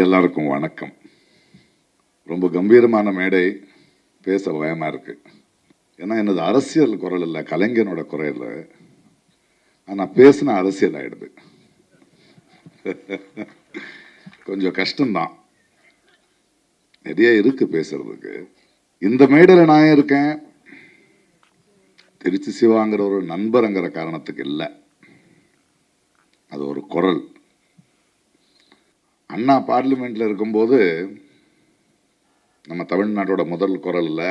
எல்லாருக்கும் வணக்கம். ரொம்ப கம்பீரமான மேடை, பேச பயமா இருக்கு. ஏன்னா எனது அரசியல் குரல் இல்லை, கலைஞனோட குரல். ஆனா பேசின அரசியல் ஆயிடுது. கொஞ்சம் கஷ்டம்தான், நிறைய இருக்கு பேசுறதுக்கு. இந்த மேடையில் நான் இருக்கேன், திருச்சி சிவாங்கிற ஒரு நண்பருங்கிற காரணத்துக்கு இல்லை, அது ஒரு குரல். அண்ணா பார்லிமெண்ட்ல இருக்கும்போது நம்ம தமிழ்நாட்டோட முதல் குரல்ல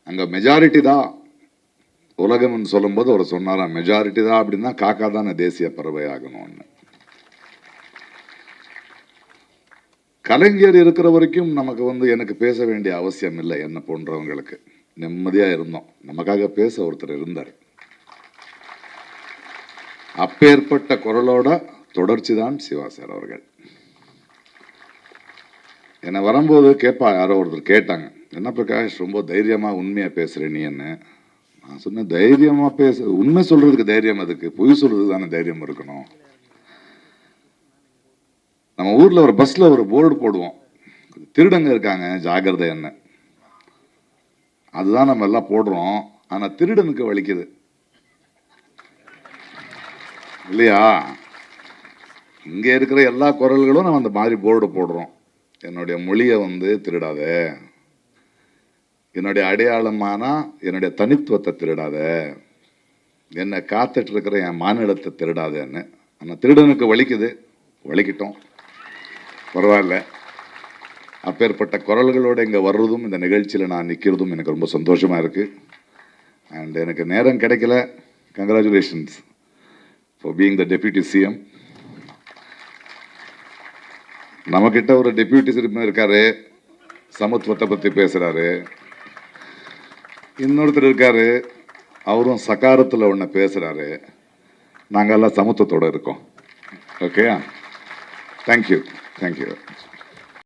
அங்க மெஜாரிட்டி தான் உலகம்னு சொல்லும்போது அவர் சொன்னாராம், மெஜாரிட்டி தான் அப்படின்னா காக்கா தானே தேசிய பறவை ஆகணும்னு. கலைஞர் இருக்கிற வரைக்கும் நமக்கு எனக்கு பேச வேண்டிய அவசியம் இல்லை. என்ன போன்றவங்களுக்கு நிம்மதியா இருந்தோம், நமக்காக பேச ஒருத்தர் இருந்தார். அப்பேற்பட்ட குரலோட தொடர்ச்சி தான் சிவா சார் அவர்கள். என்னை வரும்போது யாரோ ஒருத்தர் கேட்டாங்க, என்ன பிரகாஷ் ரொம்ப தைரியமா உண்மையா பேசுற நீ என்ன? நான் சொன்னேன், தைரியமா பேச, உண்மை சொல்றதுக்கு தைரியம் அதுக்கு, பொய் சொல்றதுக்கு தானே தைரியம் இருக்கணும். நம்ம ஊர்ல ஒரு பஸ்ல ஒரு போர்டு போடுவோம், திருடங்க இருக்காங்க ஜாகிரதை என்ன, அதுதான் நம்ம எல்லாம் போடுறோம். ஆனா திருடனுக்கு வலிக்குது இல்லையா? இங்க இருக்கிற எல்லா குரல்களும் நம்ம அந்த மாதிரி போர்டு போடுறோம். என்னுடைய மொழியை திருடாத, என்னுடைய அடையாளமான என்னுடைய தனித்துவத்தை திருடாத, என்னை காத்துட்டு இருக்கிற என் மாநிலத்தை திருடாதன்னு. ஆனால் திருடனுக்கு வலிக்குது, வலிக்கிட்டோம், பரவாயில்ல. அப்பேற்பட்ட குரல்களோடு இங்கே வர்றதும் இந்த நிகழ்ச்சியில் நான் நிற்கிறதும் எனக்கு ரொம்ப சந்தோஷமாக இருக்குது. அண்ட் எனக்கு நேரம் கிடைக்கல. Congratulations for being the deputy CM. நம்மக்கிட்ட ஒரு டெப்யூட்டி சிஎம் இருக்காரு, சமத்துவத்தை பற்றி பேசுகிறாரு. இன்னொருத்தர் இருக்காரு, அவரும் சகாரத்தில் ஒன்று பேசுகிறாரு. நாங்கள் எல்லாம் சமத்துவத்தோடு இருக்கோம். Okay, thank you.